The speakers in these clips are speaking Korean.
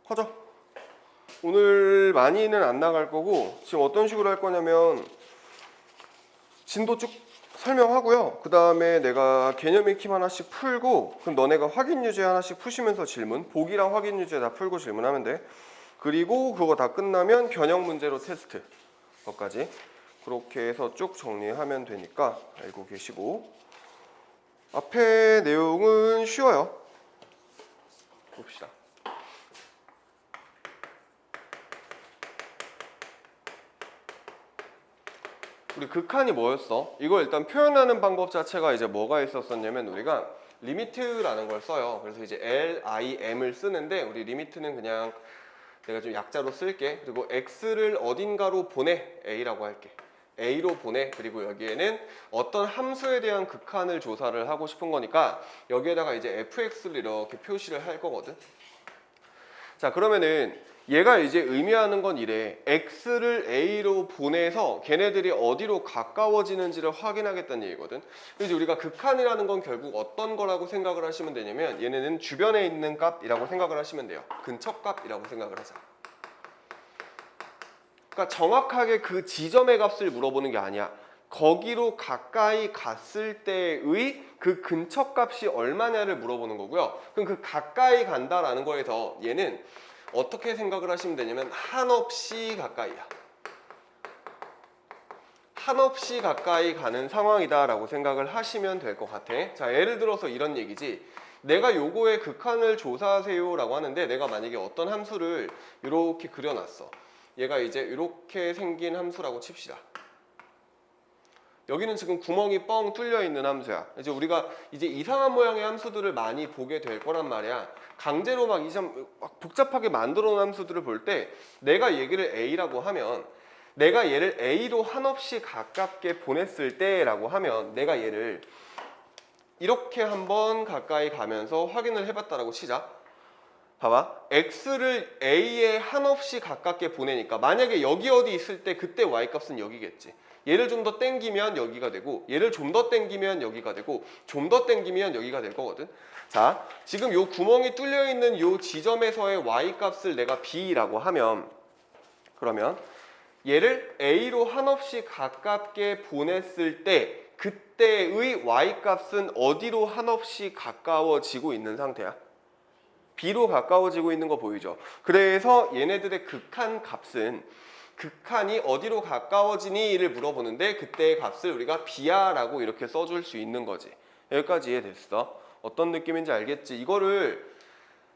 하자. 오늘 많이는 안 나갈 거고 지금 어떤 식으로 할 거냐면 진도 쭉 설명하고요. 그 다음에 내가 개념 익힘 하나씩 풀고 그럼 너네가 확인 유제 하나씩 푸시면서 질문, 보기랑 확인 유제 다 풀고 질문하면 돼. 그리고 그거 다 끝나면 변형 문제로 테스트 것까지 그렇게 해서 쭉 정리하면 되니까 알고 계시고, 앞에 내용은 쉬워요. 봅시다. 우리 극한이 뭐였어? 이거 일단 표현하는 방법 자체가 이제 뭐가 있었었냐면 우리가 리미트라는 걸 써요. 그래서 이제 LIM을 쓰는데 우리 리미트는 그냥 내가 좀 약자로 쓸게. 그리고 X를 어딘가로 보내, A라고 할게. A로 보내. 그리고 여기에는 어떤 함수에 대한 극한을 조사를 하고 싶은 거니까 여기에다가 이제 fx를 이렇게 표시를 할 거거든. 자, 그러면은 얘가 이제 의미하는 건 이래. x를 a로 보내서 걔네들이 어디로 가까워지는지를 확인하겠다는 얘기거든. 그래서 우리가 극한이라는 건 결국 어떤 거라고 생각을 하시면 되냐면 얘네는 주변에 있는 값이라고 생각을 하시면 돼요. 근처값이라고 생각을 하자. 그러니까 정확하게 그 지점의 값을 물어보는 게 아니야. 거기로 가까이 갔을 때의 그 근처 값이 얼마냐를 물어보는 거고요. 그럼 그 가까이 간다라는 거에서 얘는 어떻게 생각을 하시면 되냐면 한없이 가까이야. 한없이 가까이 가는 상황이다라고 생각을 하시면 될 것 같아. 자, 예를 들어서 이런 얘기지. 내가 요거의 극한을 조사하세요라고 하는데 내가 만약에 어떤 함수를 이렇게 그려놨어. 얘가 이제 이렇게 생긴 함수라고 칩시다. 여기는 지금 구멍이 뻥 뚫려 있는 함수야. 이제 우리가 이제 이상한 모양의 함수들을 많이 보게 될 거란 말이야. 강제로 막 복잡하게 만들어 놓은 함수들을 볼 때 내가 얘기를 A라고 하면 내가 얘를 A로 한없이 가깝게 보냈을 때라고 하면 내가 얘를 이렇게 한번 가까이 가면서 확인을 해봤다라고 치자. 봐봐. X를 A에 한없이 가깝게 보내니까 만약에 여기 어디 있을 때 그때 Y값은 여기겠지. 얘를 좀 더 땡기면 여기가 되고 얘를 좀 더 땡기면 여기가 되고 좀 더 땡기면 여기가 될 거거든. 자, 지금 요 구멍이 뚫려 있는 요 지점에서의 Y값을 내가 B라고 하면 그러면 얘를 A로 한없이 가깝게 보냈을 때 그때의 Y값은 어디로 한없이 가까워지고 있는 상태야? B로 가까워지고 있는 거 보이죠? 그래서 얘네들의 극한 값은 극한이 어디로 가까워지니를 물어보는데 그때의 값을 우리가 B야 라고 이렇게 써줄 수 있는 거지. 여기까지 이해됐어? 어떤 느낌인지 알겠지? 이거를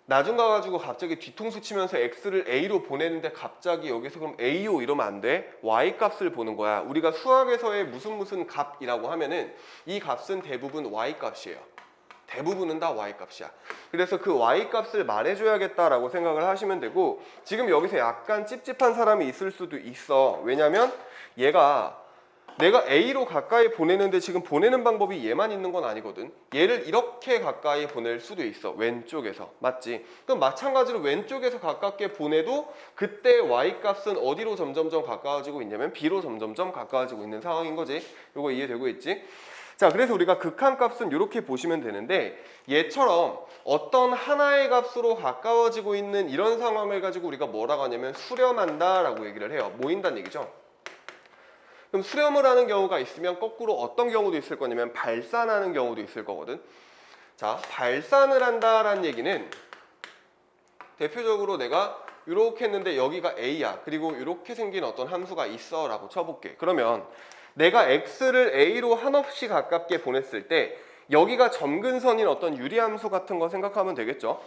나중 가가지고 갑자기 뒤통수 치면서 X를 A로 보내는데 갑자기 여기서 그럼 A요 이러면 안 돼. Y 값을 보는 거야. 우리가 수학에서의 무슨 값이라고 하면은 이 값은 대부분 Y 값이에요. 대부분은 다 Y-값이야. 그래서 그 Y-값을 말해줘야겠다라고 생각을 하시면 되고, 지금 여기서 약간 찝찝한 사람이 있을 수도 있어. 왜냐면 얘가 내가 A로 가까이 보내는데 지금 보내는 방법이 얘만 있는 건 아니거든. 얘를 이렇게 가까이 보낼 수도 있어. 왼쪽에서. 맞지? 그럼 마찬가지로 왼쪽에서 가깝게 보내도 그때 Y값은 어디로 점점점 가까워지고 있냐면 B로 점점점 가까워지고 있는 상황인 거지. 이거 이해되고 있지? 자, 그래서 우리가 극한값은 이렇게 보시면 되는데 얘처럼 어떤 하나의 값으로 가까워지고 있는 이런 상황을 가지고 우리가 뭐라고 하냐면 수렴한다 라고 얘기를 해요. 모인다는 얘기죠. 그럼 수렴을 하는 경우가 있으면 거꾸로 어떤 경우도 있을 거냐면 발산하는 경우도 있을 거거든. 자, 발산을 한다라는 얘기는 대표적으로 내가 이렇게 했는데 여기가 A야. 그리고 이렇게 생긴 어떤 함수가 있어 라고 쳐볼게. 그러면 내가 X를 A로 한없이 가깝게 보냈을 때 여기가 점근선인 어떤 유리함수 같은 거 생각하면 되겠죠.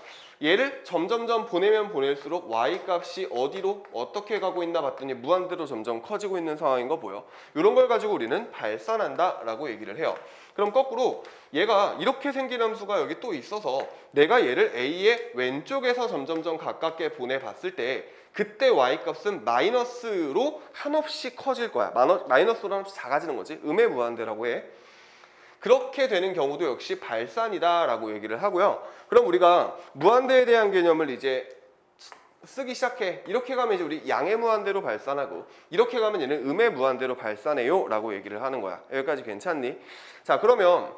얘를 점점점 보내면 보낼수록 Y값이 어디로 어떻게 가고 있나 봤더니 무한대로 점점 커지고 있는 상황인 거 보여. 이런 걸 가지고 우리는 발산한다 라고 얘기를 해요. 그럼 거꾸로 얘가 이렇게 생긴 함수가 여기 또 있어서 내가 얘를 A의 왼쪽에서 점점점 가깝게 보내봤을 때 그때 Y값은 마이너스로 한없이 커질 거야. 마이너스로 한없이 작아지는 거지. 음의 무한대라고 해. 그렇게 되는 경우도 역시 발산이다 라고 얘기를 하고요. 그럼 우리가 무한대에 대한 개념을 이제 쓰기 시작해. 이렇게 가면 이제 우리 양의 무한대로 발산하고 이렇게 가면 얘는 음의 무한대로 발산해요 라고 얘기를 하는 거야. 여기까지 괜찮니? 자, 그러면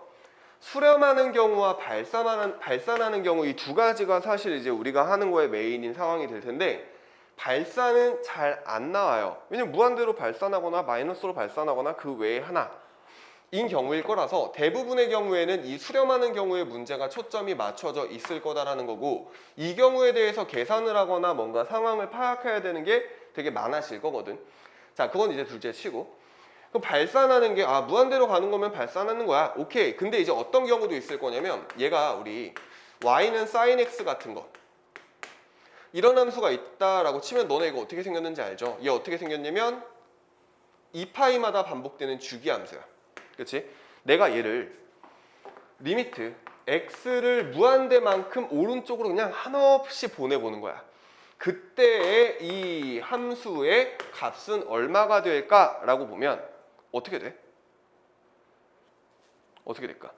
수렴하는 경우와 발산하는 경우 이 두 가지가 사실 이제 우리가 하는 거에 메인인 상황이 될 텐데 발산은 잘 안 나와요. 왜냐면 무한대로 발산하거나 마이너스로 발산하거나 그 외에 하나인 경우일 거라서 대부분의 경우에는 이 수렴하는 경우에 문제가 초점이 맞춰져 있을 거다라는 거고 이 경우에 대해서 계산을 하거나 뭔가 상황을 파악해야 되는 게 되게 많아질 거거든. 자, 그건 이제 둘째 치고 그럼 발산하는 게 무한대로 가는 거면 발산하는 거야. 오케이. 근데 이제 어떤 경우도 있을 거냐면 얘가 우리 y는 sin x 같은 거 이런 함수가 있다라고 치면 너네 이거 어떻게 생겼는지 알죠? 얘 어떻게 생겼냐면 2파이마다 반복되는 주기 함수야. 그렇지? 내가 얘를 리미트 x를 무한대만큼 오른쪽으로 그냥 한없이 보내보는 거야. 그때의 이 함수의 값은 얼마가 될까라고 보면 어떻게 돼? 어떻게 될까?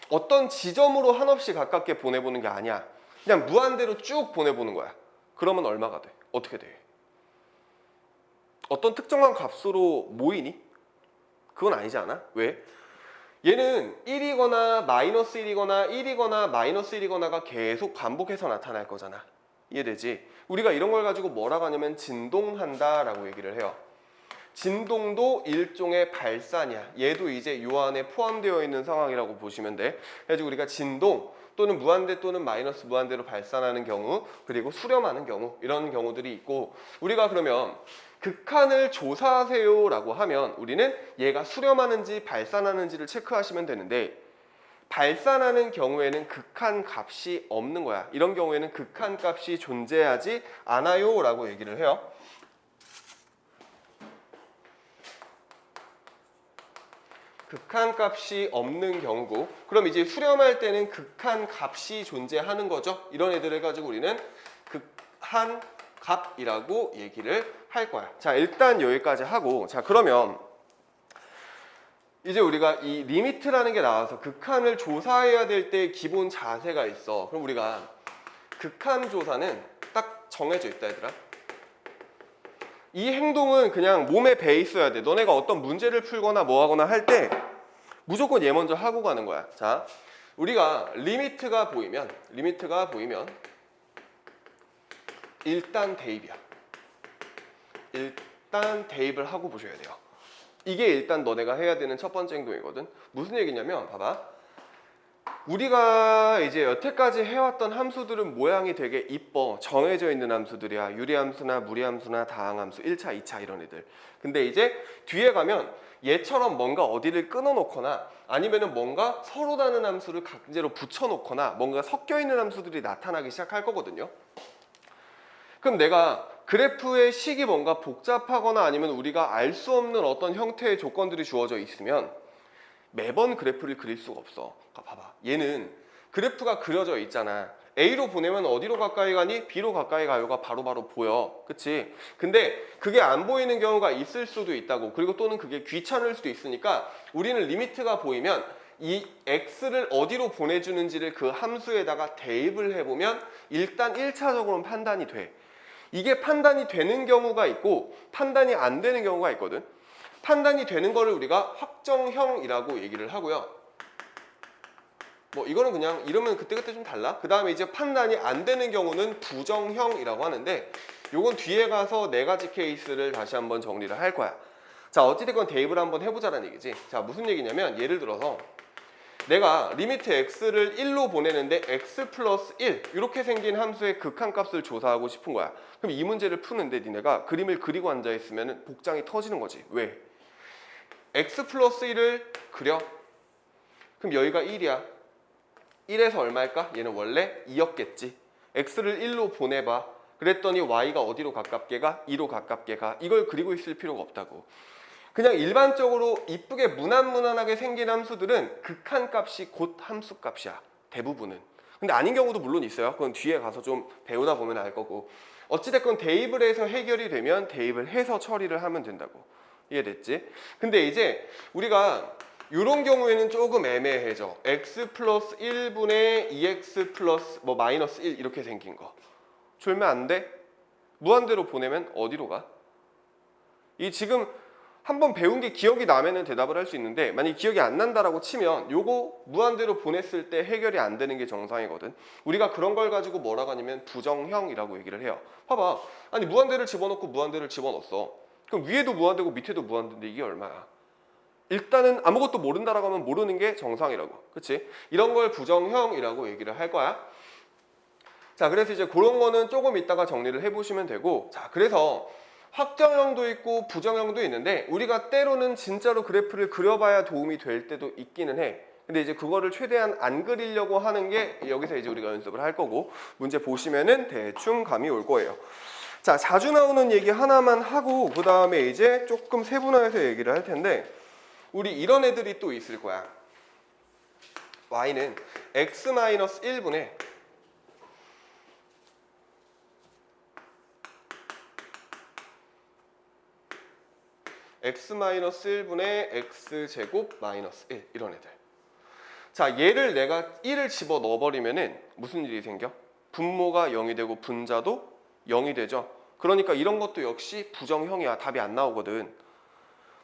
어떤 지점으로 한없이 가깝게 보내보는 게 아니야. 그냥 무한대로 쭉 보내보는 거야. 그러면 얼마가 돼? 어떻게 돼? 어떤 특정한 값으로 모이니? 그건 아니지 않아? 왜? 얘는 1이거나 마이너스 1이거나 1이거나 마이너스 1이거나가 계속 반복해서 나타날 거잖아. 이해되지? 우리가 이런 걸 가지고 뭐라고 하냐면 진동한다라고 얘기를 해요. 진동도 일종의 발산이야. 얘도 이제 요 안에 포함되어 있는 상황이라고 보시면 돼. 그래서 우리가 진동 또는 무한대 또는 마이너스 무한대로 발산하는 경우 그리고 수렴하는 경우 이런 경우들이 있고 우리가 그러면 극한을 조사하세요 라고 하면 우리는 얘가 수렴하는지 발산하는지를 체크하시면 되는데 발산하는 경우에는 극한 값이 없는 거야. 이런 경우에는 극한 값이 존재하지 않아요 라고 얘기를 해요. 극한 값이 없는 경우고 그럼 이제 수렴할 때는 극한 값이 존재하는 거죠. 이런 애들을 가지고 우리는 극한 값이라고 얘기를 할 거야. 자, 일단 여기까지 하고 자, 그러면 이제 우리가 이 리미트라는 게 나와서 극한을 조사해야 될 때 기본 자세가 있어. 그럼 우리가 극한 조사는 딱 정해져 있다 얘들아. 이 행동은 그냥 몸에 배 있어야 돼. 너네가 어떤 문제를 풀거나 뭐 하거나 할 때 무조건 얘 먼저 하고 가는 거야. 자, 우리가 리미트가 보이면 일단 대입이야. 일단 대입을 하고 보셔야 돼요. 이게 일단 너네가 해야 되는 첫 번째 행동이거든. 무슨 얘기냐면 봐봐. 우리가 이제 여태까지 해왔던 함수들은 모양이 되게 이뻐. 정해져 있는 함수들이야. 유리함수나 무리함수나 다항함수 1차, 2차 이런 애들. 근데 이제 뒤에 가면 얘처럼 뭔가 어디를 끊어놓거나 아니면은 뭔가 서로 다른 함수를 강제로 붙여놓거나 뭔가 섞여있는 함수들이 나타나기 시작할 거거든요. 그럼 내가 그래프의 식이 뭔가 복잡하거나 아니면 우리가 알 수 없는 어떤 형태의 조건들이 주어져 있으면 매번 그래프를 그릴 수가 없어. 봐봐. 얘는 그래프가 그려져 있잖아. A로 보내면 어디로 가까이 가니? B로 가까이 가요가 바로바로 보여. 그치? 근데 그게 안 보이는 경우가 있을 수도 있다고. 그리고 또는 그게 귀찮을 수도 있으니까 우리는 리미트가 보이면 이 X를 어디로 보내주는지를 그 함수에다가 대입을 해보면 일단 1차적으로는 판단이 돼. 이게 판단이 되는 경우가 있고 판단이 안 되는 경우가 있거든. 판단이 되는 거를 우리가 확정형이라고 얘기를 하고요. 뭐 이거는 그냥 이러면 그때그때 좀 달라. 그 다음에 이제 판단이 안 되는 경우는 부정형이라고 하는데 요건 뒤에 가서 네 가지 케이스를 다시 한번 정리를 할 거야. 자, 어찌됐건 대입을 한번 해보자라는 얘기지. 자, 무슨 얘기냐면 예를 들어서 내가 리미트 x를 1로 보내는데 x 플러스 1 이렇게 생긴 함수의 극한값을 조사하고 싶은 거야. 그럼 이 문제를 푸는데 니네가 그림을 그리고 앉아있으면 복장이 터지는 거지. 왜? x 플러스 1을 그려. 그럼 여기가 1이야. 1에서 얼마일까? 얘는 원래 2였겠지. x를 1로 보내봐. 그랬더니 y가 어디로 가깝게 가? 2로 가깝게 가. 이걸 그리고 있을 필요가 없다고. 그냥 일반적으로 이쁘게 무난무난하게 생긴 함수들은 극한값이 곧 함수값이야. 대부분은. 근데 아닌 경우도 물론 있어요. 그건 뒤에 가서 좀 배우다 보면 알 거고. 어찌됐건 대입을 해서 해결이 되면 대입을 해서 처리를 하면 된다고. 이해됐지? 근데 이제 우리가 이런 경우에는 조금 애매해져. x 플러스 1분의 2x 플러스 뭐 마이너스 1 이렇게 생긴 거. 줄면 안 돼? 무한대로 보내면 어디로 가? 이 지금 한번 배운 게 기억이 나면은 대답을 할 수 있는데 만약 기억이 안 난다라고 치면 요거 무한대로 보냈을 때 해결이 안 되는 게 정상이거든. 우리가 그런 걸 가지고 뭐라고 하냐면 부정형이라고 얘기를 해요. 봐봐. 아니 무한대를 집어넣고 무한대를 집어넣었어. 그럼 위에도 무한대고 밑에도 무한대인데 이게 얼마야? 일단은 아무것도 모른다라고 하면 모르는 게 정상이라고. 그치? 이런 걸 부정형이라고 얘기를 할 거야. 자, 그래서 이제 그런 거는 조금 이따가 정리를 해보시면 되고, 자, 그래서 확정형도 있고 부정형도 있는데 우리가 때로는 진짜로 그래프를 그려봐야 도움이 될 때도 있기는 해. 근데 이제 그거를 최대한 안 그리려고 하는 게 여기서 이제 우리가 연습을 할 거고, 문제 보시면은 대충 감이 올 거예요. 자, 자주 나오는 얘기 하나만 하고 그 다음에 이제 조금 세분화해서 얘기를 할 텐데, 우리 이런 애들이 또 있을 거야. y는 x-1분의 x-1분의 x제곱 마이너스 1 이런 애들. 자, 얘를 내가 1을 집어 넣어버리면은 무슨 일이 생겨? 분모가 0이 되고 분자도 0이 되죠. 그러니까 이런 것도 역시 부정형이야. 답이 안 나오거든.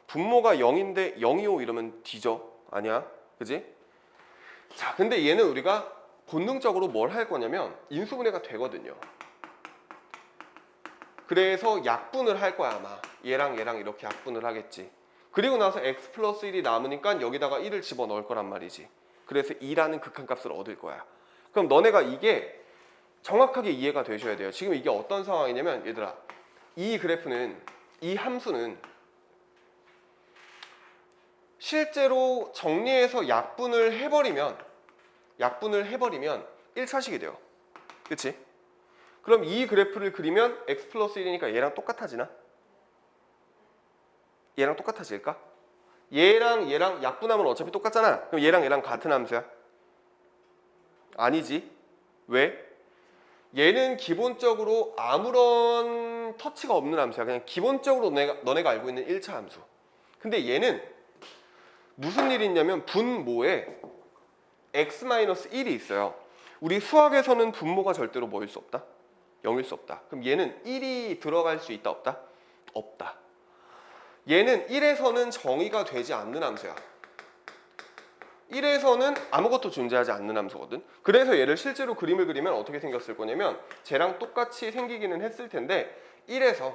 분모가 0인데 0이오 이러면 뒤져. 아니야. 그지? 자, 근데 얘는 우리가 본능적으로 뭘 할 거냐면 인수분해가 되거든요. 그래서 약분을 할 거야 아마. 얘랑 얘랑 이렇게 약분을 하겠지. 그리고 나서 x 플러스 1이 남으니까 여기다가 1을 집어넣을 거란 말이지. 그래서 2라는 극한값을 얻을 거야. 그럼 너네가 이게 정확하게 이해가 되셔야 돼요. 지금 이게 어떤 상황이냐면 얘들아, 이 그래프는, 이 함수는 실제로 정리해서 약분을 해버리면 1차식이 돼요. 그치? 그럼 이 그래프를 그리면 x 플러스 1이니까 얘랑 똑같아지나? 얘랑 똑같아질까? 얘랑 얘랑 약분하면 어차피 똑같잖아. 그럼 얘랑 얘랑 같은 함수야? 아니지. 왜? 얘는 기본적으로 아무런 터치가 없는 함수야. 그냥 기본적으로 너네가 알고 있는 1차 함수. 근데 얘는 무슨 일이 있냐면 분모에 x-1이 있어요. 우리 수학에서는 분모가 절대로 뭐일 수 없다? 0일 수 없다. 그럼 얘는 1이 들어갈 수 있다 없다? 없다. 얘는 1에서는 정의가 되지 않는 함수야. 1에서는 아무것도 존재하지 않는 함수거든. 그래서 얘를 실제로 그림을 그리면 어떻게 생겼을 거냐면 쟤랑 똑같이 생기기는 했을 텐데 1에서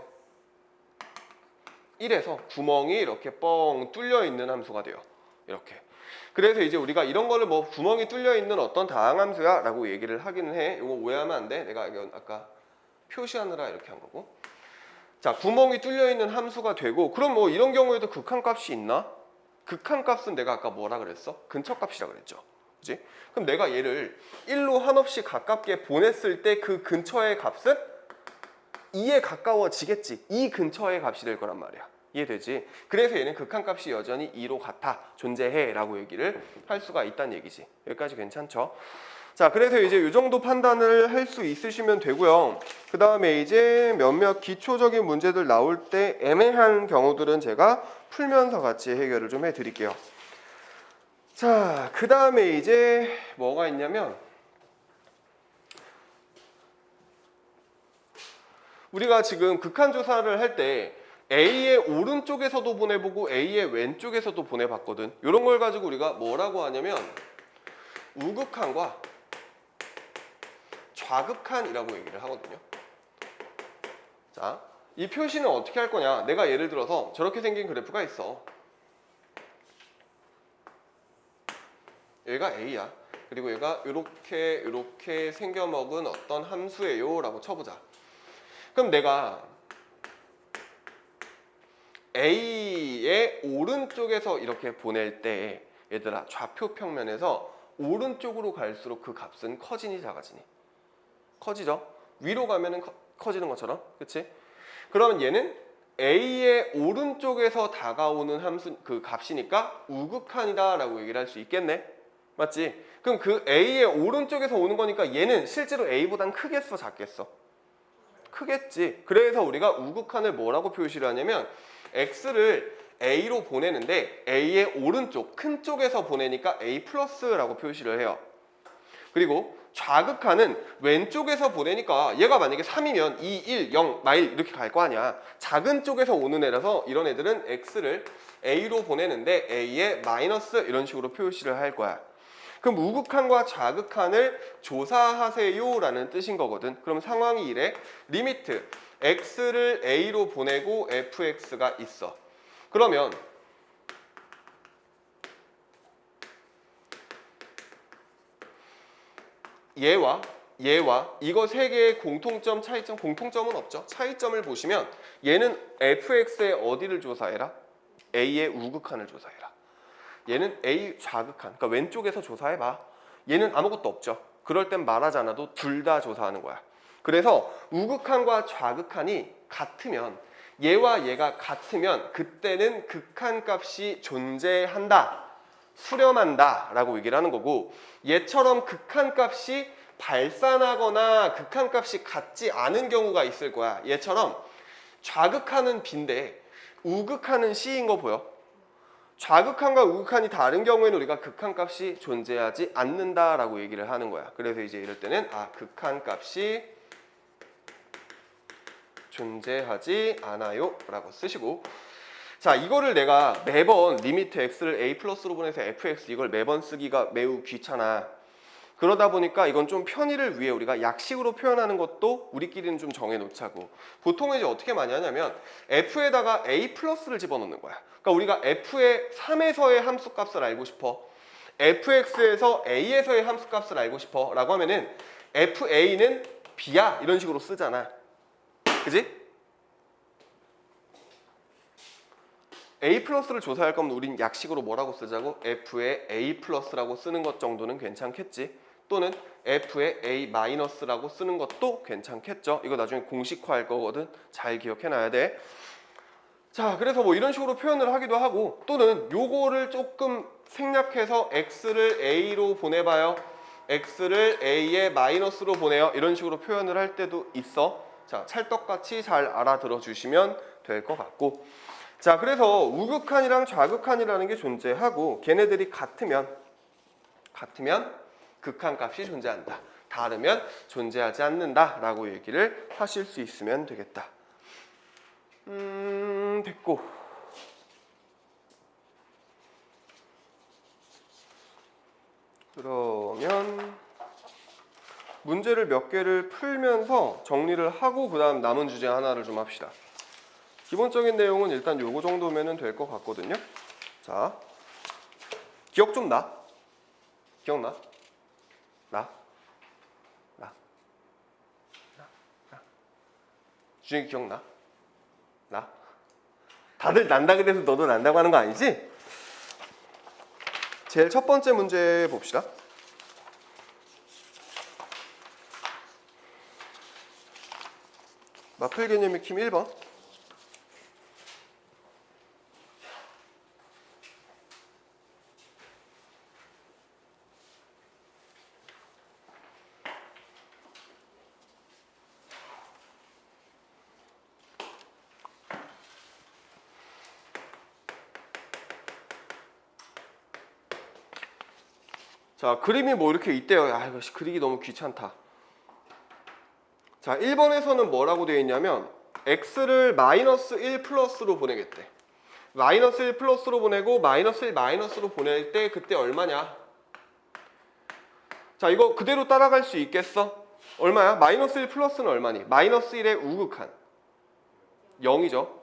구멍이 이렇게 뻥 뚫려 있는 함수가 돼요. 이렇게. 그래서 이제 우리가 이런 거를 뭐 구멍이 뚫려 있는 어떤 다항함수야 라고 얘기를 하기는 해. 이거 오해하면 안 돼. 내가 이건 아까 표시하느라 이렇게 한 거고. 자, 구멍이 뚫려 있는 함수가 되고, 그럼 뭐 이런 경우에도 극한값이 있나? 극한값은 내가 아까 뭐라 그랬어? 근처값이라 그랬죠. 그지? 그럼 내가 얘를 1로 한없이 가깝게 보냈을 때 그 근처의 값은 2에 가까워지겠지. 이 근처의 값이 될 거란 말이야. 이해되지? 그래서 얘는 극한값이 여전히 2로 같아, 존재해 라고 얘기를 할 수가 있다는 얘기지. 여기까지 괜찮죠? 자, 그래서 이제 이 정도 판단을 할 수 있으시면 되고요. 그 다음에 이제 몇몇 기초적인 문제들 나올 때 애매한 경우들은 제가 풀면서 같이 해결을 좀 해드릴게요. 자, 그 다음에 이제 뭐가 있냐면 우리가 지금 극한 조사를 할 때 A의 오른쪽에서도 보내보고 A의 왼쪽에서도 보내봤거든. 이런 걸 가지고 우리가 뭐라고 하냐면 우극한과 좌극한이라고 얘기를 하거든요. 자, 이 표시는 어떻게 할 거냐? 내가 예를 들어서 저렇게 생긴 그래프가 있어. 얘가 A야. 그리고 얘가 이렇게 생겨먹은 어떤 함수예요 라고 쳐보자. 그럼 내가 A의 오른쪽에서 이렇게 보낼 때 얘들아, 좌표 평면에서 오른쪽으로 갈수록 그 값은 커지니 작아지니? 커지죠? 위로 가면은 커지는 것처럼. 그치? 그러면 얘는 A의 오른쪽에서 다가오는 함수, 그 값이니까 우극한이다 라고 얘기를 할 수 있겠네. 맞지? 그럼 그 A의 오른쪽에서 오는 거니까 얘는 실제로 A보단 크겠어 작겠어? 크겠지. 그래서 우리가 우극한을 뭐라고 표시를 하냐면 X를 A로 보내는데 A의 오른쪽 큰 쪽에서 보내니까 A 플러스라고 표시를 해요. 그리고 좌극한은 왼쪽에서 보내니까 얘가 만약에 3이면 2, 1, 0, 마일 이렇게 갈 거 아니야. 작은 쪽에서 오는 애라서 이런 애들은 x를 a로 보내는데 a의 마이너스 이런 식으로 표시를 할 거야. 그럼 우극한과 좌극한을 조사하세요 라는 뜻인 거거든. 그럼 상황이 이래. 리미트 x를 a로 보내고 fx가 있어. 그러면 얘와 이거 세 개의 공통점, 차이점, 공통점은 없죠. 차이점을 보시면 얘는 fx의 어디를 조사해라? a의 우극한을 조사해라. 얘는 a 좌극한, 그러니까 왼쪽에서 조사해봐. 얘는 아무것도 없죠. 그럴 땐 말하지 않아도 둘 다 조사하는 거야. 그래서 우극한과 좌극한이 같으면, 얘와 얘가 같으면 그때는 극한값이 존재한다, 수렴한다 라고 얘기를 하는 거고, 얘처럼 극한값이 발산하거나 극한값이 같지 않은 경우가 있을 거야. 얘처럼 좌극한은 B인데 우극한은 C인 거 보여? 좌극한과 우극한이 다른 경우에는 우리가 극한값이 존재하지 않는다라고 얘기를 하는 거야. 그래서 이제 이럴 때는 극한값이 존재하지 않아요 라고 쓰시고, 자, 이거를 내가 매번 리미트 x를 a 플러스로 보내서 fx 이걸 매번 쓰기가 매우 귀찮아. 그러다 보니까 이건 좀 편의를 위해 우리가 약식으로 표현하는 것도 우리끼리는 좀 정해놓자고. 보통은 이제 어떻게 많이 하냐면 f에다가 a 플러스를 집어넣는 거야. 그러니까 우리가 f의 3에서의 함수값을 알고 싶어, fx에서 a에서의 함수값을 알고 싶어 라고 하면은 fa는 b야 이런 식으로 쓰잖아. 그지? a 플러스를 조사할 거면 우린 약식으로 뭐라고 쓰자고? f의 a 플러스라고 쓰는 것 정도는 괜찮겠지. 또는 f의 a 마이너스라고 쓰는 것도 괜찮겠죠. 이거 나중에 공식화할 거거든. 잘 기억해놔야 돼. 자, 그래서 뭐 이런 식으로 표현을 하기도 하고, 또는 요거를 조금 생략해서 x를 a로 보내봐요, x를 a의 마이너스로 보내요, 이런 식으로 표현을 할 때도 있어. 자, 찰떡같이 잘 알아들어 주시면 될 것 같고, 자, 그래서 우극한이랑 좌극한이라는 게 존재하고, 걔네들이 같으면 극한값이 존재한다, 다르면 존재하지 않는다 라고 얘기를 하실 수 있으면 되겠다. 됐고, 그러면 문제를 몇 개를 풀면서 정리를 하고 그 다음 남은 주제 하나를 좀 합시다. 기본적인 내용은 일단 요거 정도면 될 것 같거든요. 자, 기억 좀 나? 기억나? 주중이 기억나? 다들 난다 그래서 너도 난다고 하는 거 아니지? 제일 첫 번째 문제 봅시다. 마플 개념 익힘 1번. 자, 그림이 뭐 이렇게 있대요. 야, 이거 그리기 너무 귀찮다. 자, 1번에서는 뭐라고 되어 있냐면 x를 마이너스 1 플러스로 보내겠대. 마이너스 1 플러스로 보내고 마이너스 1 마이너스로 보낼 때 그때 얼마냐? 자, 이거 그대로 따라갈 수 있겠어? 얼마야? 마이너스 1 플러스는 얼마니? 마이너스 1의 우극한 0이죠.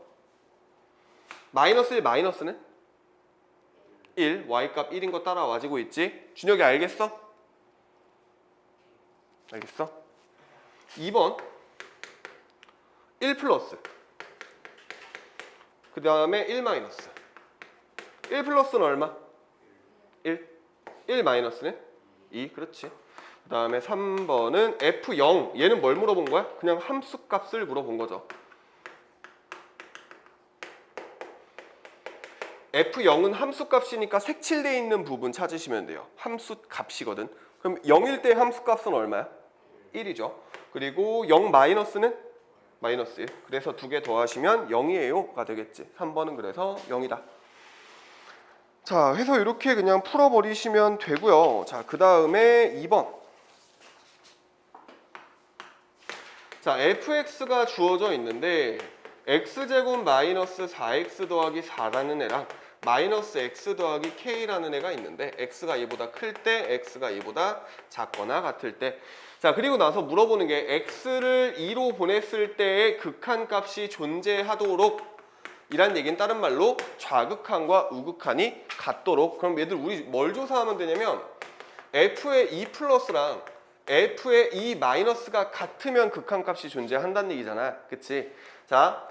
마이너스 1 마이너스는 1, y값 1인 거 따라와지고 있지? 준혁이 알겠어? 알겠어? 2번 1 플러스, 그 다음에 1 마이너스. 1 플러스는 얼마? 1. 1 마이너스는 2. 그렇지. 그 다음에 3번은 F0. 얘는 뭘 물어본 거야? 그냥 함수값을 물어본 거죠. F0은 함수값이니까 색칠되어 있는 부분 찾으시면 돼요. 함수값이거든. 그럼 0일 때 함수값은 얼마야? 1이죠. 그리고 0 마이너스는 마이너스 1. 그래서 두 개 더하시면 0이에요가 되겠지. 3번은 그래서 0이다. 자, 해서 이렇게 그냥 풀어버리시면 되고요. 자, 그 다음에 2번. 자, fx가 주어져 있는데 x제곱 마이너스 4x 더하기 4라는 애랑 마이너스 x 더하기 k라는 애가 있는데 x가 얘보다 클 때, x가 얘보다 작거나 같을 때. 자, 그리고 나서 물어보는 게 x를 2로 보냈을 때의 극한값이 존재하도록 이란 얘기는 다른 말로 좌극한과 우극한이 같도록. 그럼 얘들 우리 뭘 조사하면 되냐면 f의 2 플러스랑 f의 2 마이너스가 같으면 극한값이 존재한다는 얘기잖아. 그치? 자,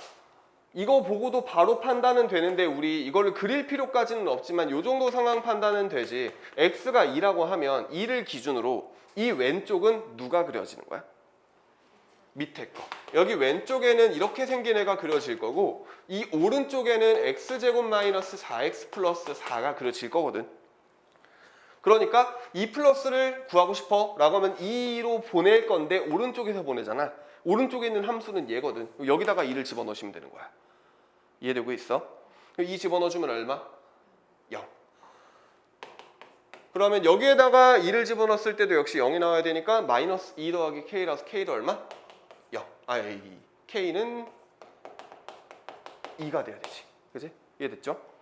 이거 보고도 바로 판단은 되는데 우리 이거를 그릴 필요까지는 없지만 이 정도 상황 판단은 되지. x가 2라고 하면 2를 기준으로 이 왼쪽은 누가 그려지는 거야? 밑에 거. 여기 왼쪽에는 이렇게 생긴 애가 그려질 거고 이 오른쪽에는 x제곱 마이너스 4x 플러스 4가 그려질 거거든. 그러니까 2 플러스를 구하고 싶어 라고 하면 2로 보낼 건데 오른쪽에서 보내잖아. 오른쪽에 있는 함수는 얘거든. 여기다가 2를 집어넣으시면 되는 거야. 이해되고 있어? 2 집어넣어주면 얼마? 0. 그러면 여기에다가 2를 집어넣었을 때도 역시 0이 나와야 되니까 마이너스 2 더하기 k라서 k도 얼마? 0. k는 2가 돼야 되지. 그지? 이해됐죠?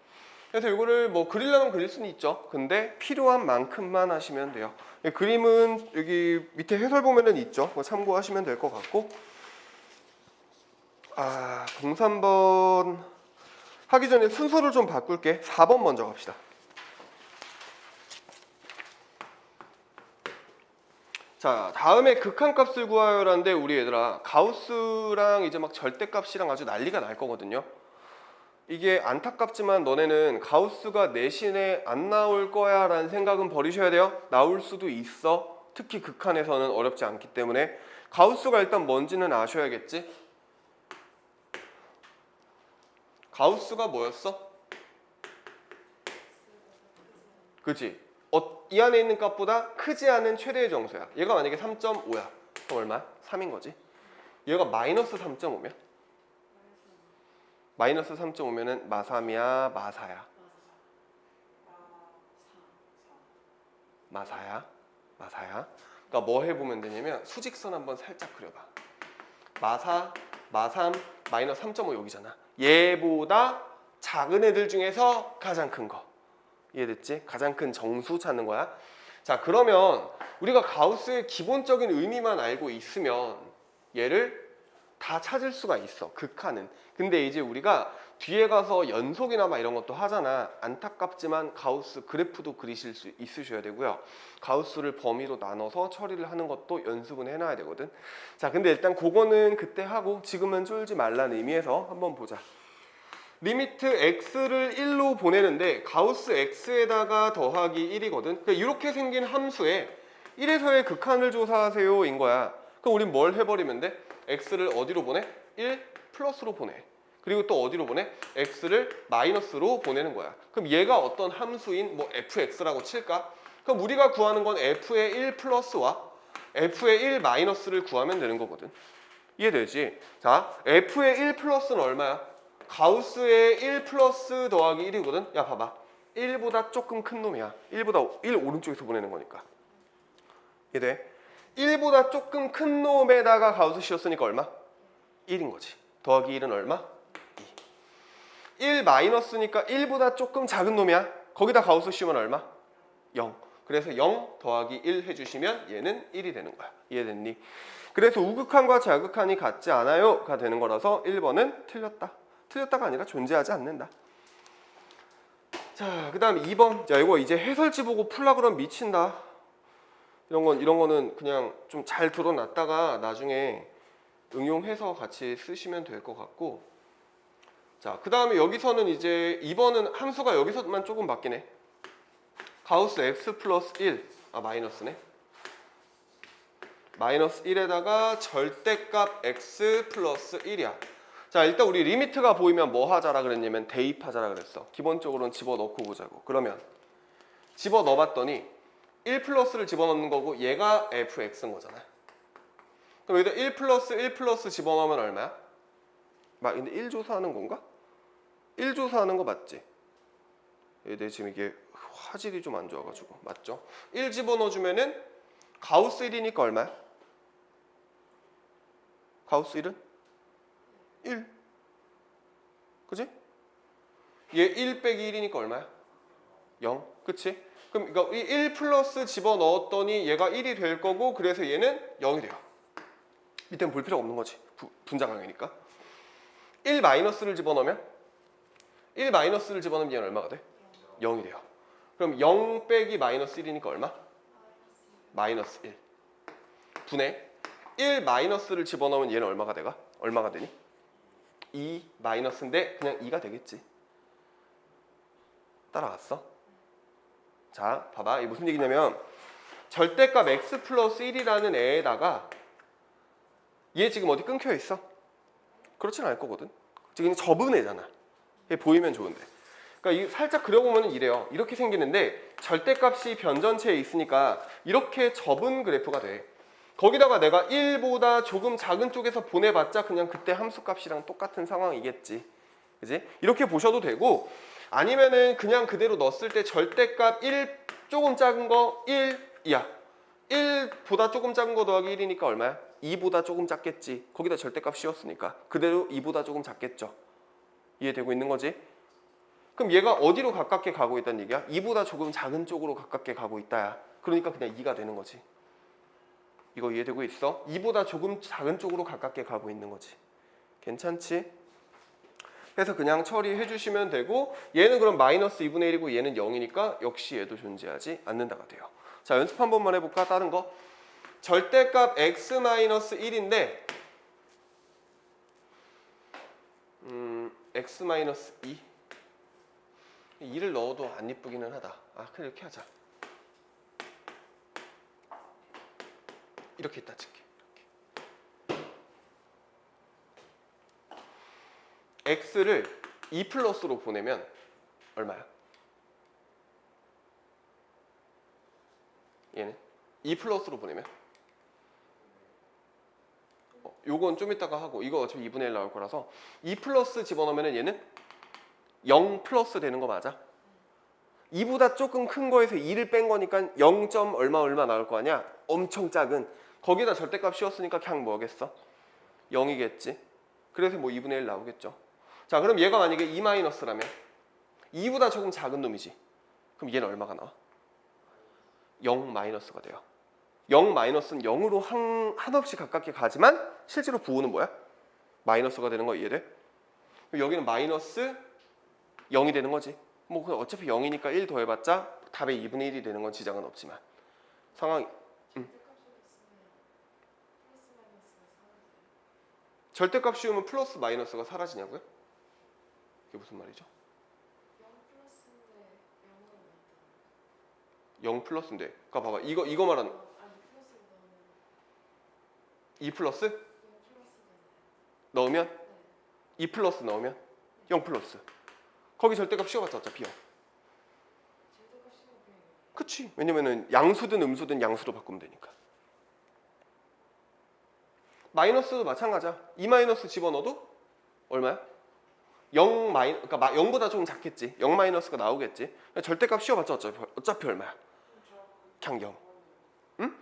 그래서 이거를 뭐 그리려면 그릴 수는 있죠. 근데 필요한 만큼만 하시면 돼요. 그림은 여기 밑에 해설 보면은 있죠. 그거 참고하시면 될 것 같고. 03번 하기 전에 순서를 좀 바꿀게. 4번 먼저 갑시다. 자, 다음에 극한값을 구하여라는데 우리 얘들아 가우스랑 이제 막 절대값이랑 아주 난리가 날 거거든요. 이게 안타깝지만 너네는 가우스가 내신에 안 나올 거야 라는 생각은 버리셔야 돼요. 나올 수도 있어. 특히 극한에서는 어렵지 않기 때문에. 가우스가 일단 뭔지는 아셔야겠지. 가우스가 뭐였어? 그치? 이 안에 있는 값보다 크지 않은 최대의 정수야. 얘가 만약에 3.5야. 그럼 얼마야? 3인 거지. 얘가 마이너스 3.5면? 마이너스 3.5면은 마삼이야, 마사야? 마사야? 마사야? 그러니까 뭐 해보면 되냐면 수직선 한번 살짝 그려봐. 마사, 마삼, 마이너스 3.5 여기잖아. 얘보다 작은 애들 중에서 가장 큰 거. 이해됐지? 가장 큰 정수 찾는 거야. 자, 그러면 우리가 가우스의 기본적인 의미만 알고 있으면 얘를 다 찾을 수가 있어. 극한은. 근데 이제 우리가 뒤에 가서 연속이나 막 이런 것도 하잖아. 안타깝지만 가우스 그래프도 그리실 수 있으셔야 되고요. 가우스를 범위로 나눠서 처리를 하는 것도 연습은 해놔야 되거든. 자, 근데 일단 그거는 그때 하고 지금은 쫄지 말라는 의미에서 한번 보자. 리미트 x를 1로 보내는데 가우스 x에다가 더하기 1이거든. 그러니까 이렇게 생긴 함수에 1에서의 극한을 조사하세요 인 거야. 그럼 우린 뭘 해버리면 돼? x를 어디로 보내? 1 플러스로 보내. 그리고 또 어디로 보내? x를 마이너스로 보내는 거야. 그럼 얘가 어떤 함수인 뭐 fx라고 칠까? 그럼 우리가 구하는 건 f의 1 플러스와 f의 1 마이너스를 구하면 되는 거거든. 이해되지? 자, f의 1 플러스는 얼마야? 가우스의 1 플러스 더하기 1이거든. 야, 봐봐. 1보다 조금 큰 놈이야. 1보다 1 오른쪽에서 보내는 거니까. 이해돼? 1보다 조금 큰 놈에다가 가우스 씌웠으니까 얼마? 1인 거지. 더하기 1은 얼마? 2. 1 마이너스니까 1보다 조금 작은 놈이야. 거기다 가우스 씌우면 얼마? 0. 그래서 0 더하기 1 해주시면 얘는 1이 되는 거야. 이해됐니? 그래서 우극한과 좌극한이 같지 않아요 가 되는 거라서 1번은 틀렸다. 틀렸다가 아니라 존재하지 않는다. 자, 그 다음 2번. 자, 이거 이제 해설지 보고 풀라 그러면 미친다. 이런 거는 그냥 좀 잘 들어놨다가 나중에 응용해서 같이 쓰시면 될 것 같고. 자, 그 다음에 여기서는 이제 2번은 함수가 여기서만 조금 바뀌네. 가우스 x 플러스 1. 마이너스네. 마이너스 1에다가 절대값 x 플러스 1이야. 자, 일단 우리 리미트가 보이면 뭐 하자라 그랬냐면 대입하자라 그랬어. 기본적으로는 집어넣고 보자고. 그러면 집어넣어봤더니 1 플러스를 집어넣는 거고 얘가 fx인 거잖아. 그럼 여기다 1 플러스 1 플러스 집어넣으면 얼마야? 근데 1 조사하는 건가? 1 조사하는 거 맞지? 얘네 지금 이게 화질이 좀 안 좋아가지고 맞죠? 1 집어넣어주면은 가우스 1이니까 얼마야? 가우스 1은 1. 그지? 얘 1 빼기 1이니까 얼마야? 0. 그치? 그럼 이거 1 플러스 집어넣었더니 얘가 1이 될 거고 그래서 얘는 0이 돼요. 밑에는 볼 필요가 없는 거지. 분자강이니까. 1 마이너스를 집어넣으면 1 마이너스를 집어넣으면 얘는 얼마가 돼? 0이 돼요. 그럼 0 빼기 마이너스 1이니까 얼마? 마이너스 1. 분의 1 마이너스를 집어넣으면 얘는 얼마가 돼가? 얼마가 되니? 2 마이너스인데 그냥 2가 되겠지. 따라갔어? 자, 봐봐. 이게 무슨 얘기냐면 절대값 x 플러스 1이라는 애에다가 얘 지금 어디 끊겨 있어? 그렇진 않을 거거든. 지금 접은 애잖아. 얘 보이면 좋은데. 그러니까 이 살짝 그려보면 이래요. 이렇게 생기는데 절대값이 변전체에 있으니까 이렇게 접은 그래프가 돼. 거기다가 내가 1보다 조금 작은 쪽에서 보내봤자 그냥 그때 함수값이랑 똑같은 상황이겠지. 그지? 이렇게 보셔도 되고 아니면은 그냥 그대로 넣었을 때 절대값 1 조금 작은 거 1이야. 1보다 조금 작은 거 더하기 1이니까 얼마야? 2보다 조금 작겠지. 거기다 절대값 씌웠으니까 그대로 2보다 조금 작겠죠. 이해되고 있는 거지? 그럼 얘가 어디로 가깝게 가고 있다는 얘기야? 2보다 조금 작은 쪽으로 가깝게 가고 있다야. 그러니까 그냥 2가 되는 거지. 이거 이해되고 있어? 2보다 조금 작은 쪽으로 가깝게 가고 있는 거지. 괜찮지? 그래서 그냥 처리해 주시면 되고 얘는 그럼 마이너스 2분의 1이고 얘는 0이니까 역시 얘도 존재하지 않는다가 돼요. 자, 연습 한 번만 해볼까? 다른 거. 절대값 x 마이너스 1인데 x 마이너스 2 2를 넣어도 안 이쁘기는 하다. 아, 그래 이렇게 하자. 이렇게 있다 칠게. x를 2 플러스로 보내면 얼마야? 얘는 2 플러스로 보내면 요건 좀 이따가 하고 이거 어차피 2분의 1 나올 거라서 2 플러스 집어넣으면 얘는 0 플러스 되는 거 맞아? 2보다 조금 큰 거에서 2를 뺀 거니까 0. 얼마 나올 거 아니야? 엄청 작은. 거기다 절대값 씌웠으니까 그냥 뭐겠어? 0이겠지. 그래서 뭐 2분의 1 나오겠죠. 자, 그럼 얘가 만약에 2 마이너스라면 2보다 조금 작은 놈이지. 그럼 얘는 얼마가 나와? 0 마이너스가 돼요. 0 마이너스는 0으로 한없이 가깝게 가지만 실제로 부호는 뭐야? 마이너스가 되는 거 이해돼? 여기는 마이너스 0이 되는 거지. 뭐 어차피 0이니까 1 더해봤자 답의 2분의 1이 되는 건 지장은 없지만 상황이 절대값 씌우면 플러스 마이너스가 사라지냐고요? 이게 무슨 말이죠? 0 플러스인데 그러니까 봐봐 이거 말하는 2 플러스? 넣으면? 2 플러스 넣으면? 0 플러스 거기 절대값 씌워봤자 어차피 0 그치 왜냐면은 양수든 음수든 양수로 바꾸면 되니까 마이너스도 마찬가지야 2 마이너스 집어넣어도 얼마야? 0 그러니까 0보다 조금 작겠지 0 마이너스가 나오겠지 절대값 씌워봤자 어차피 얼마야? 그냥 0 응?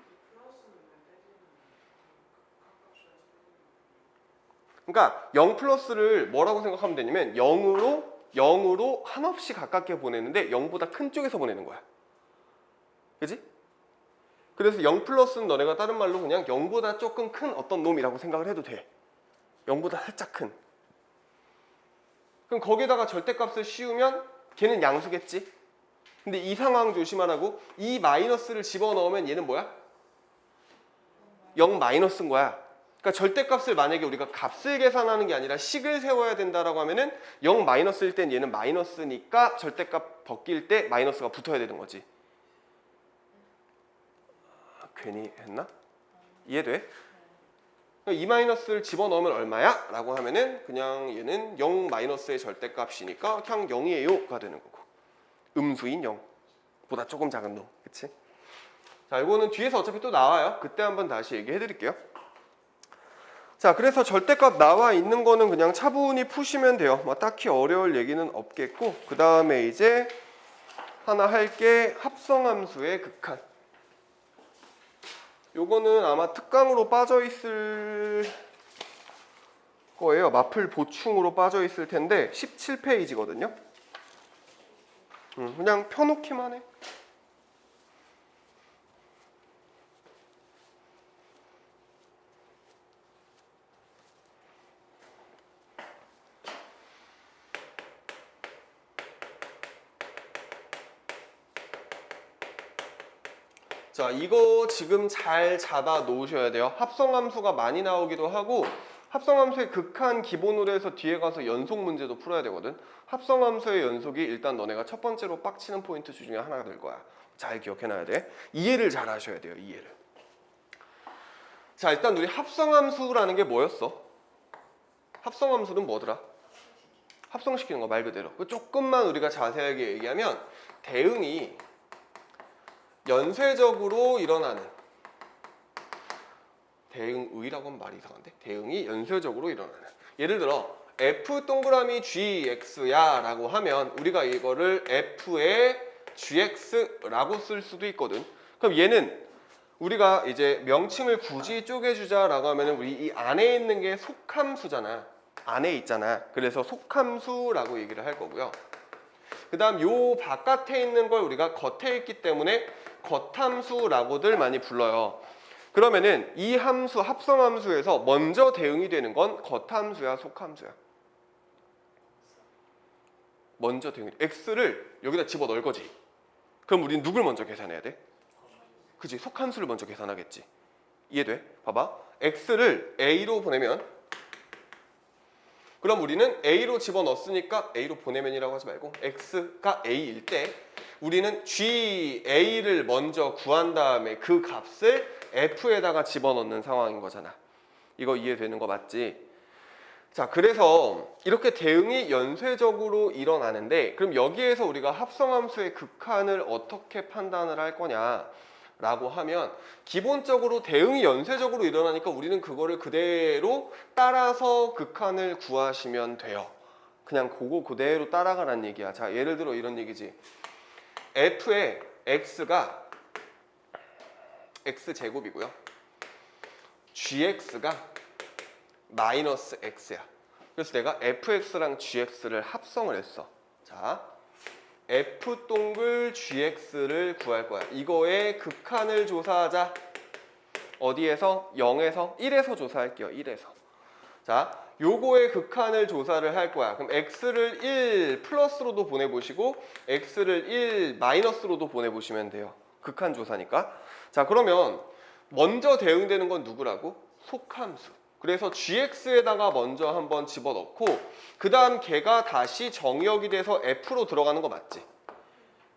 그러니까 0 플러스를 뭐라고 생각하면 되냐면 0으로 한없이 가깝게 보내는데 0보다 큰 쪽에서 보내는 거야 그지? 그래서 0 플러스는 너네가 다른 말로 그냥 0보다 조금 큰 어떤 놈이라고 생각을 해도 돼 0보다 살짝 큰 그럼 거기다가 절대값을 씌우면 걔는 양수겠지 근데 이 상황 조심하라고 이 마이너스를 집어넣으면 얘는 뭐야? 0 마이너스인 거야 그러니까 절대값을 만약에 우리가 값을 계산하는 게 아니라 식을 세워야 된다라고 하면은 0 마이너스일 땐 얘는 마이너스니까 절대값 벗길 때 마이너스가 붙어야 되는 거지 괜히 했나? 이해돼? 2 마이너스를 집어넣으면 얼마야? 라고 하면은 그냥 얘는 0 마이너스의 절대값이니까 그냥 0이에요 가 되는 거고 음수인 0 보다 조금 작은 놈 그치? 자 이거는 뒤에서 어차피 또 나와요 그때 한번 다시 얘기해 드릴게요 자 그래서 절대값 나와 있는 거는 그냥 차분히 푸시면 돼요 뭐 딱히 어려울 얘기는 없겠고 그 다음에 이제 하나 할 게 합성함수의 극한 요거는 아마 특강으로 빠져있을 거예요. 마플 보충으로 빠져 있을 텐데 17페이지거든요. 그냥 펴놓기만 해. 자, 이거 지금 잘 잡아 놓으셔야 돼요. 합성함수가 많이 나오기도 하고 합성함수의 극한 기본으로 해서 뒤에 가서 연속 문제도 풀어야 되거든. 합성함수의 연속이 일단 너네가 첫 번째로 빡치는 포인트 중에 하나가 될 거야. 잘 기억해놔야 돼. 이해를 잘 하셔야 돼요. 이해를. 자, 일단 우리 합성함수라는 게 뭐였어? 합성함수는 뭐더라? 합성시키는 거 말 그대로. 조금만 우리가 자세하게 얘기하면 대응이 연쇄적으로 일어나는, 대응의라고 하면 말이 이상한데, 대응이 연쇄적으로 일어나는, 예를 들어 F 동그라미 GX야 라고 하면 우리가 이거를 F의 GX라고 쓸 수도 있거든. 그럼 얘는 우리가 이제 명칭을 굳이 쪼개주자 라고 하면 우리 이 안에 있는 게 속함수잖아. 안에 있잖아. 그래서 속함수라고 얘기를 할 거고요. 그 다음 요 바깥에 있는 걸 우리가 겉에 있기 때문에 겉함수라고들 많이 불러요. 그러면은 이 함수, 합성함수에서 먼저 대응이 되는 건 겉함수야, 속함수야? 먼저 대응이 돼. X를 여기다 집어넣을 거지. 그럼 우리는 누굴 먼저 계산해야 돼? 그치, 속함수를 먼저 계산하겠지. 이해돼? 봐봐. X를 A로 보내면, 그럼 우리는 A로 집어넣었으니까 A로 보내면이라고 하지 말고 X가 A일 때 우리는 GA를 먼저 구한 다음에 그 값을 F에다가 집어넣는 상황인 거잖아. 이거 이해되는 거 맞지? 자, 그래서 이렇게 대응이 연쇄적으로 일어나는데, 그럼 여기에서 우리가 합성함수의 극한을 어떻게 판단을 할 거냐 라고 하면, 기본적으로 대응이 연쇄적으로 일어나니까 우리는 그거를 그대로 따라서 극한을 구하시면 돼요. 그냥 그거 그대로 따라가라는 얘기야. 자, 예를 들어 이런 얘기지. F의 X가 X제곱이고요. GX가 마이너스 X야. 그래서 내가 FX랑 GX를 합성을 했어. 자, F 동글 GX를 구할 거야. 이거의 극한을 조사하자. 어디에서? 0에서 1에서 조사할게요. 1에서. 자, 요거의 극한을 조사를 할 거야. 그럼 X를 1 플러스로도 보내보시고 X를 1 마이너스로도 보내보시면 돼요. 극한 조사니까. 자, 그러면 먼저 대응되는 건 누구라고? 속함수. 그래서 GX에다가 먼저 한번 집어넣고 그 다음 걔가 다시 정의역이 돼서 F로 들어가는 거 맞지?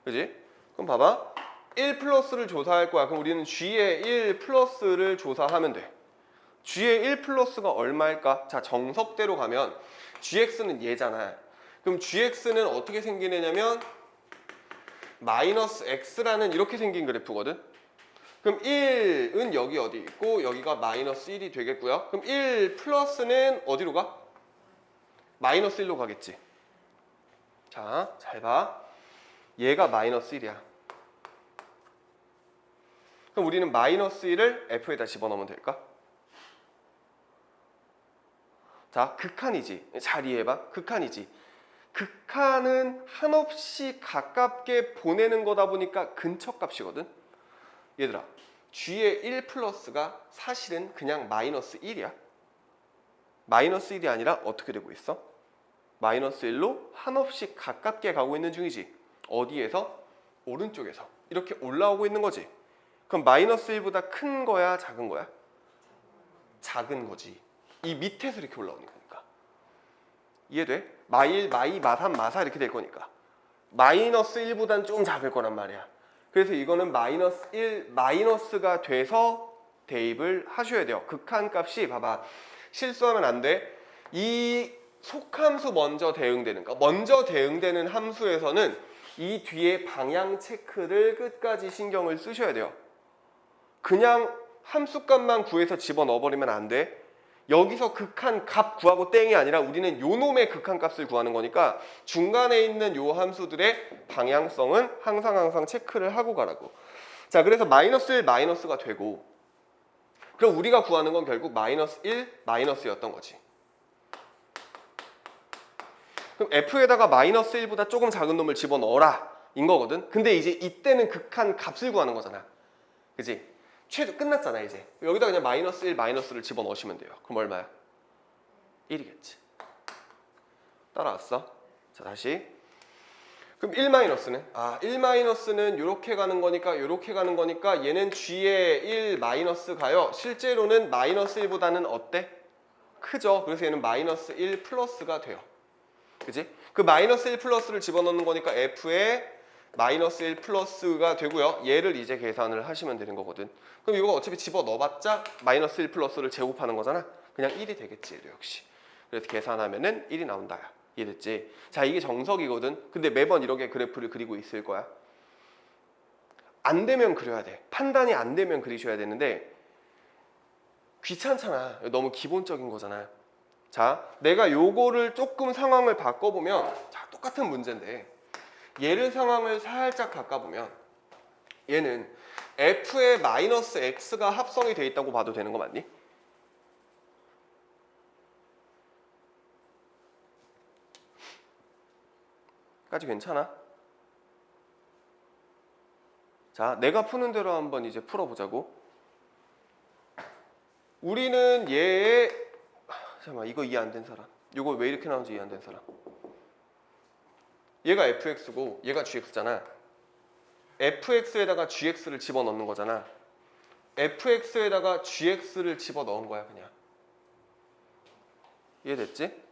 그지? 그럼 봐봐. 1 플러스를 조사할 거야. 그럼 우리는 G의 1 플러스를 조사하면 돼. G의 1 플러스가 얼마일까? 자, 정석대로 가면 GX는 얘잖아. 그럼 GX는 어떻게 생기느냐면 마이너스 X라는 이렇게 생긴 그래프거든. 그럼 1은 여기 어디 있고 여기가 마이너스 1이 되겠고요. 그럼 1 플러스는 어디로 가? 마이너스 1로 가겠지. 자, 잘 봐. 얘가 마이너스 1이야. 그럼 우리는 마이너스 1을 F에다 집어넣으면 될까? 자, 극한이지. 잘 이해해봐. 극한이지. 극한은 한없이 가깝게 보내는 거다 보니까 근처값이거든. 얘들아, G의 1 플러스가 사실은 그냥 마이너스 1이야. 마이너스 1이 아니라 어떻게 되고 있어? 마이너스 1로 한없이 가깝게 가고 있는 중이지. 어디에서? 오른쪽에서. 이렇게 올라오고 있는 거지. 그럼 마이너스 1보다 큰 거야? 작은 거야? 작은 거지. 이 밑에서 이렇게 올라오는 거니까. 이해돼? 마1, 마2, 마3, 마4 이렇게 될 거니까. 마이너스 1보단 좀 작을 거란 말이야. 그래서 이거는 마이너스 1, 마이너스가 돼서 대입을 하셔야 돼요. 극한 값이 봐봐. 실수하면 안 돼. 이 속함수 먼저 대응되는 거. 먼저 대응되는 함수에서는 이 뒤에 방향 체크를 끝까지 신경을 쓰셔야 돼요. 그냥 함수값만 구해서 집어넣어버리면 안 돼. 여기서 극한 값 구하고 땡이 아니라 우리는 요 놈의 극한 값을 구하는 거니까 중간에 있는 요 함수들의 방향성은 항상 체크를 하고 가라고. 자, 그래서 마이너스 1 마이너스가 되고, 그럼 우리가 구하는 건 결국 마이너스 1 마이너스였던 거지. 그럼 f에다가 마이너스 1보다 조금 작은 놈을 집어넣어라 인 거거든. 근데 이제 이때는 극한 값을 구하는 거잖아. 그지? 최저 끝났잖아 이제. 여기다 그냥 마이너스 1 마이너스를 집어넣으시면 돼요. 그럼 얼마야? 1이겠지. 따라왔어? 자 다시. 그럼 1 마이너스는? 1 마이너스는 이렇게 가는 거니까 이렇게 가는 거니까 얘는 g에 1 마이너스 가요. 실제로는 마이너스 1보다는 어때? 크죠. 그래서 얘는 마이너스 1 플러스가 돼요. 그지? 그 마이너스 1 플러스를 집어넣는 거니까 f에 마이너스 1 플러스가 되고요. 얘를 이제 계산을 하시면 되는 거거든. 그럼 이거 어차피 집어넣어봤자 마이너스 1 플러스를 제곱하는 거잖아. 그냥 1이 되겠지 얘도 역시. 그래서 계산하면은 1이 나온다. 이해됐지? 자 이게 정석이거든. 근데 매번 이렇게 그래프를 그리고 있을 거야. 안 되면 그려야 돼. 판단이 안 되면 그리셔야 되는데 귀찮잖아. 너무 기본적인 거잖아. 자 내가 요거를 조금 상황을 바꿔보면 자 똑같은 문제인데 얘를 상황을 살짝 바꿔보면 얘는 f에 마이너스 x가 합성이 돼 있다고 봐도 되는 거 맞니? 까지 괜찮아? 자, 내가 푸는 대로 한번 이제 풀어보자고. 우리는 얘의 잠깐만 이거 이해 안 된 사람. 이거 왜 이렇게 나오는지 이해 안 된 사람. 얘가 fx고 얘가 gx잖아. fx에다가 gx를 집어넣는 거잖아. fx에다가 gx를 집어넣은 거야 그냥. 이해됐지?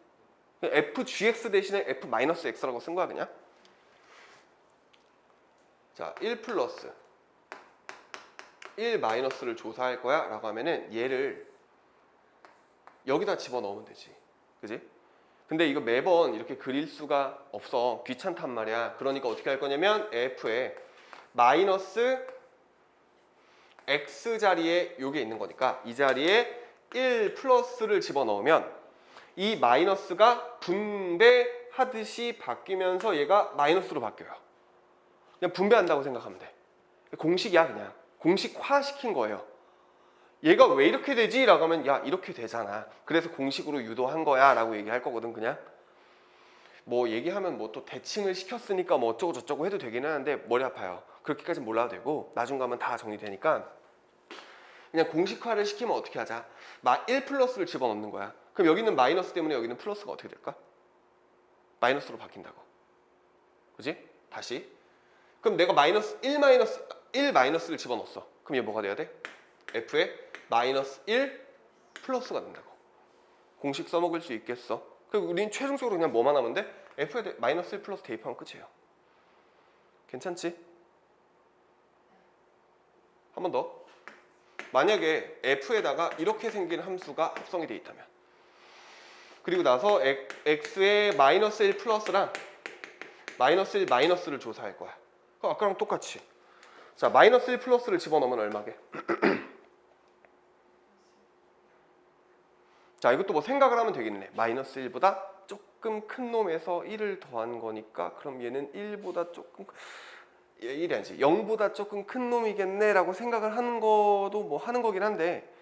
fgx 대신에 f-x라고 쓴 거야 그냥. 자, 1 플러스 1 마이너스를 조사할 거야 라고 하면은 얘를 여기다 집어넣으면 되지. 그지? 근데 이거 매번 이렇게 그릴 수가 없어. 귀찮단 말이야. 그러니까 어떻게 할 거냐면 f에 마이너스 x 자리에 요게 있는 거니까 이 자리에 1 플러스를 집어넣으면 이 마이너스가 분배하듯이 바뀌면서 얘가 마이너스로 바뀌어요. 그냥 분배한다고 생각하면 돼. 공식이야 그냥. 공식화 시킨 거예요. 얘가 왜 이렇게 되지? 라고 하면 야 이렇게 되잖아. 그래서 공식으로 유도한 거야 라고 얘기할 거거든 그냥. 뭐 얘기하면 뭐 또 대칭을 시켰으니까 뭐 어쩌고 저쩌고 해도 되긴 하는데 머리 아파요. 그렇게까지는 몰라도 되고 나중 가면 다 정리되니까 그냥 공식화를 시키면 어떻게 하자. 1 플러스를 집어넣는 거야. 그럼 여기는 마이너스 때문에 여기는 플러스가 어떻게 될까? 마이너스로 바뀐다고. 그지? 다시. 그럼 내가 마이너스 1 마이너스를 집어넣었어. 그럼 얘 뭐가 돼야 돼? f에 마이너스 1 플러스가 된다고. 공식 써먹을 수 있겠어. 그럼 우리는 최종적으로 그냥 뭐만 하면 돼? f에 마이너스 1 플러스 대입하면 끝이에요. 괜찮지? 한 번 더. 만약에 f에다가 이렇게 생긴 함수가 합성이 돼 있다면 그리고 나서 x에 마이너스 1 플러스랑 마이너스 1 마이너스를 조사할 거야. 그럼 아까랑 똑같이. 자, 마이너스 1 플러스를 집어넣으면 얼마게? 자, 이것도 뭐 생각을 하면 되겠네. 마이너스 1보다 조금 큰 놈에서 1을 더한 거니까 그럼 얘는 1보다 조금 1이 아니지 0보다 조금 큰 놈이겠네 라고 생각을 하는 것도 뭐 하는 거긴 한데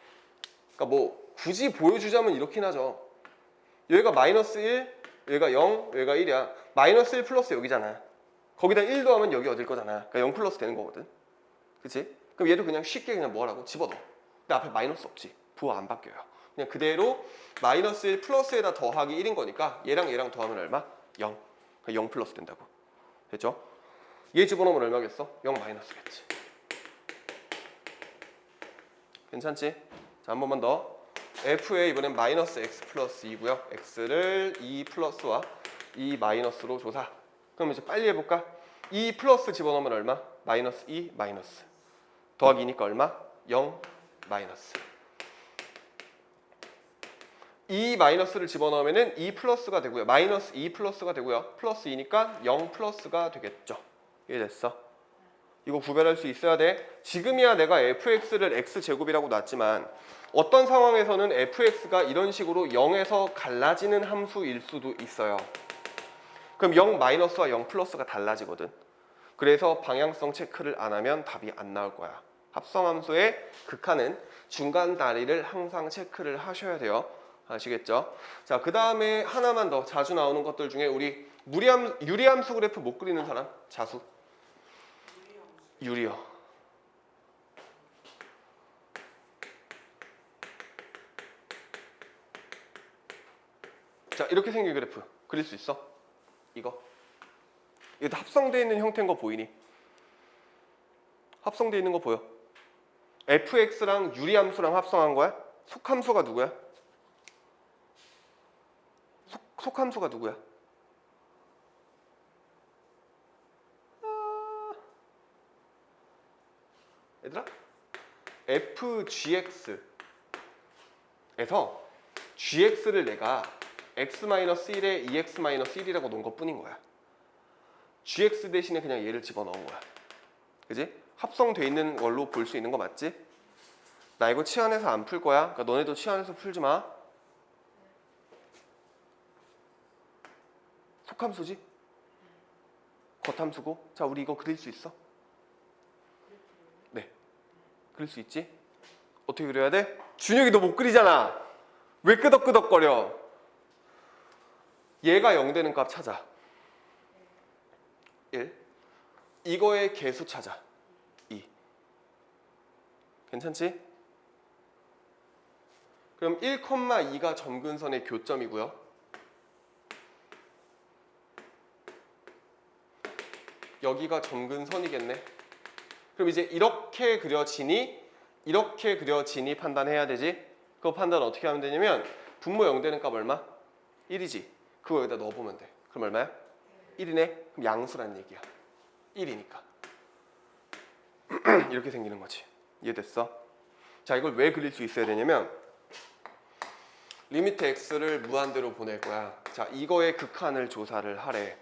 그러니까 뭐 굳이 보여주자면 이렇긴 하죠. 여기가 마이너스 1, 여기가 0, 여기가 1이야. 마이너스 1 플러스 여기잖아. 거기다 1 더하면 여기 어딜 거잖아. 그러니까 0 플러스 되는 거거든. 그치? 그럼 얘도 그냥 쉽게 그냥 뭐라고? 집어넣어. 근데 앞에 마이너스 없지. 부호 안 바뀌어요. 그냥 그대로 마이너스 1 플러스에다 더하기 1인 거니까 얘랑 얘랑 더하면 얼마? 0. 그러니까 0 플러스 된다고. 됐죠? 얘 집어넣으면 얼마겠어? 0 마이너스겠지. 괜찮지? 자, 한 번만 더. f에 이번엔 마이너스 x 플러스 2고요. x를 2 플러스와 2 마이너스로 조사. 그럼 이제 빨리 해볼까? 2 플러스 집어넣으면 얼마? 마이너스 2 마이너스. 더하기 2니까 얼마? 0 마이너스. 2 마이너스를 집어넣으면 2 플러스가 되고요. 마이너스 2 플러스가 되고요. 플러스 2니까 0 플러스가 되겠죠. 이해됐어? 이거 구별할 수 있어야 돼. 지금이야 내가 fx를 x제곱이라고 놨지만 어떤 상황에서는 fx가 이런 식으로 0에서 갈라지는 함수일 수도 있어요. 그럼 0 마이너스와 0 플러스가 달라지거든. 그래서 방향성 체크를 안 하면 답이 안 나올 거야. 합성함수의 극한은 중간 다리를 항상 체크를 하셔야 돼요. 아시겠죠? 자, 그 다음에 하나만 더 자주 나오는 것들 중에 우리 유리함수 그래프 못 그리는 사람? 자수? 유리요. 자, 이렇게 생긴 그래프 그릴 수 있어? 이거 다 합성되어 있는 형태인 거 보이니? 합성되어 있는 거 보여? fx랑 유리함수랑 합성한 거야? 속함수가 누구야? 속함수가 누구야? 얘들아? fgx에서 gx를 내가 x-1에 2x-1이라고 놓은 것 뿐인 거야. gx 대신에 그냥 얘를 집어넣은 거야. 그지? 합성돼 있는 걸로 볼 수 있는 거 맞지? 나 이거 치환해서 안 풀 거야. 그러니까 너네도 치환해서 풀지 마. 속함수지? 겉함수고. 자, 우리 이거 그릴 수 있어? 네. 그릴 수 있지? 어떻게 그려야 돼? 준혁이 너 못 그리잖아. 왜 끄덕끄덕거려? 얘가 0 되는 값 찾아. 1. 이거의 개수 찾아. 2. 괜찮지? 그럼 1,2가 점근선의 교점이고요. 여기가 점근선이겠네. 그럼 이제 이렇게 그려지니 판단해야 되지. 그거 판단 어떻게 하면 되냐면 분모 0 되는 값 얼마? 1이지. 그거 여기다 넣어보면 돼. 그럼 얼마야? 1이네. 그럼 양수란 얘기야. 1이니까. 이렇게 생기는 거지. 이해됐어? 자, 이걸 왜 그릴 수 있어야 되냐면 리미트 x를 무한대로 보낼 거야. 자, 이거의 극한을 조사를 하래.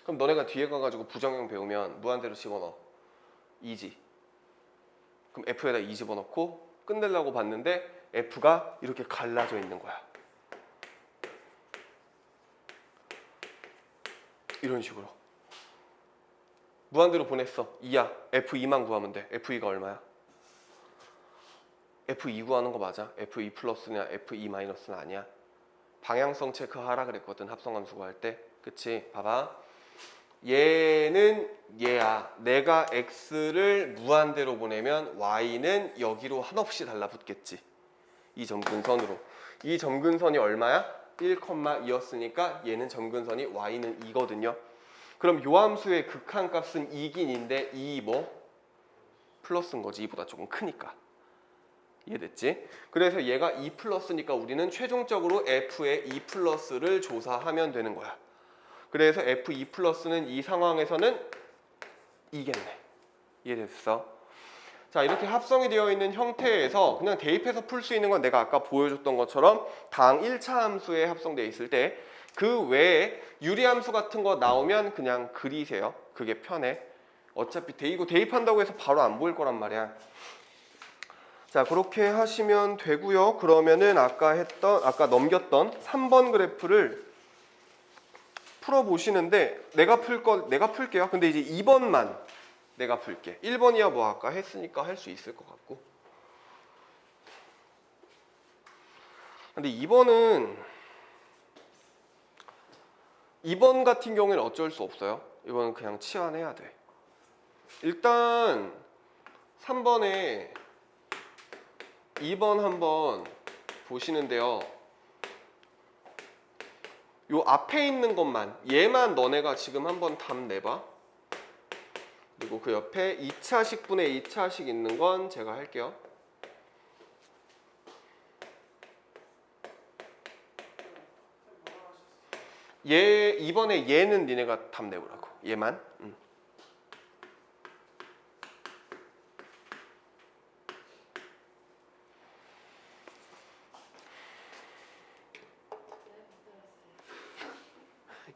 그럼 너네가 뒤에 가가지고 부정형 배우면 무한대로 집어넣어. 2지. 그럼 f에다 2 집어넣고 끝내려고 봤는데 f가 이렇게 갈라져 있는 거야. 이런 식으로. 무한대로 보냈어. 2야. f2만 구하면 돼. f2가 얼마야? f2 구하는 거 맞아? f2 플러스냐 f2 마이너스는 아니야. 방향성 체크하라 그랬거든. 합성함수 구할 때. 그치? 봐봐. 얘는 얘야. 내가 x를 무한대로 보내면 y는 여기로 한없이 달라붙겠지. 이 점근선으로. 이 점근선이 얼마야? 1,2였으니까 얘는 점근선이 y는 2거든요. 그럼 요 함수의 극한값은 2긴 인데 2 뭐? 플러스인 거지. 2보다 조금 크니까. 이해됐지? 그래서 얘가 2 플러스니까 우리는 최종적으로 f의 2 플러스를 조사하면 되는 거야. 그래서 f2 플러스는 이 상황에서는 2겠네. 이해됐어? 자, 이렇게 합성이 되어 있는 형태에서 그냥 대입해서 풀 수 있는 건 내가 아까 보여줬던 것처럼 당 1차 함수에 합성되어 있을 때 그 외에 유리함수 같은 거 나오면 그냥 그리세요. 그게 편해. 어차피 이거 대입한다고 해서 바로 안 보일 거란 말이야. 자, 그렇게 하시면 되고요. 그러면은 아까 넘겼던 3번 그래프를 풀어 보시는데 내가 풀게요. 근데 이제 2번만 내가 풀게. 1번이야 뭐 아까 했으니까 할 수 있을 것 같고. 근데 2번 같은 경우에는 어쩔 수 없어요. 이번은 그냥 치환해야 돼. 일단 3번에 2번 한번 보시는데요. 요 앞에 있는 것만, 얘만 너네가 지금 한번 답 내봐. 그리고 그 옆에 2차식분의 2차식 있는 건 제가 할게요. 이번에 얘는 니네가 답 내보라고. 얘만.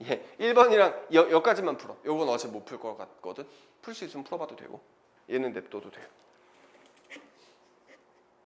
예, 1번이랑 여기까지만 풀어. 요건 어차피 못 풀 것 같거든. 풀 수 있으면 풀어봐도 되고 얘는 냅둬도 돼요.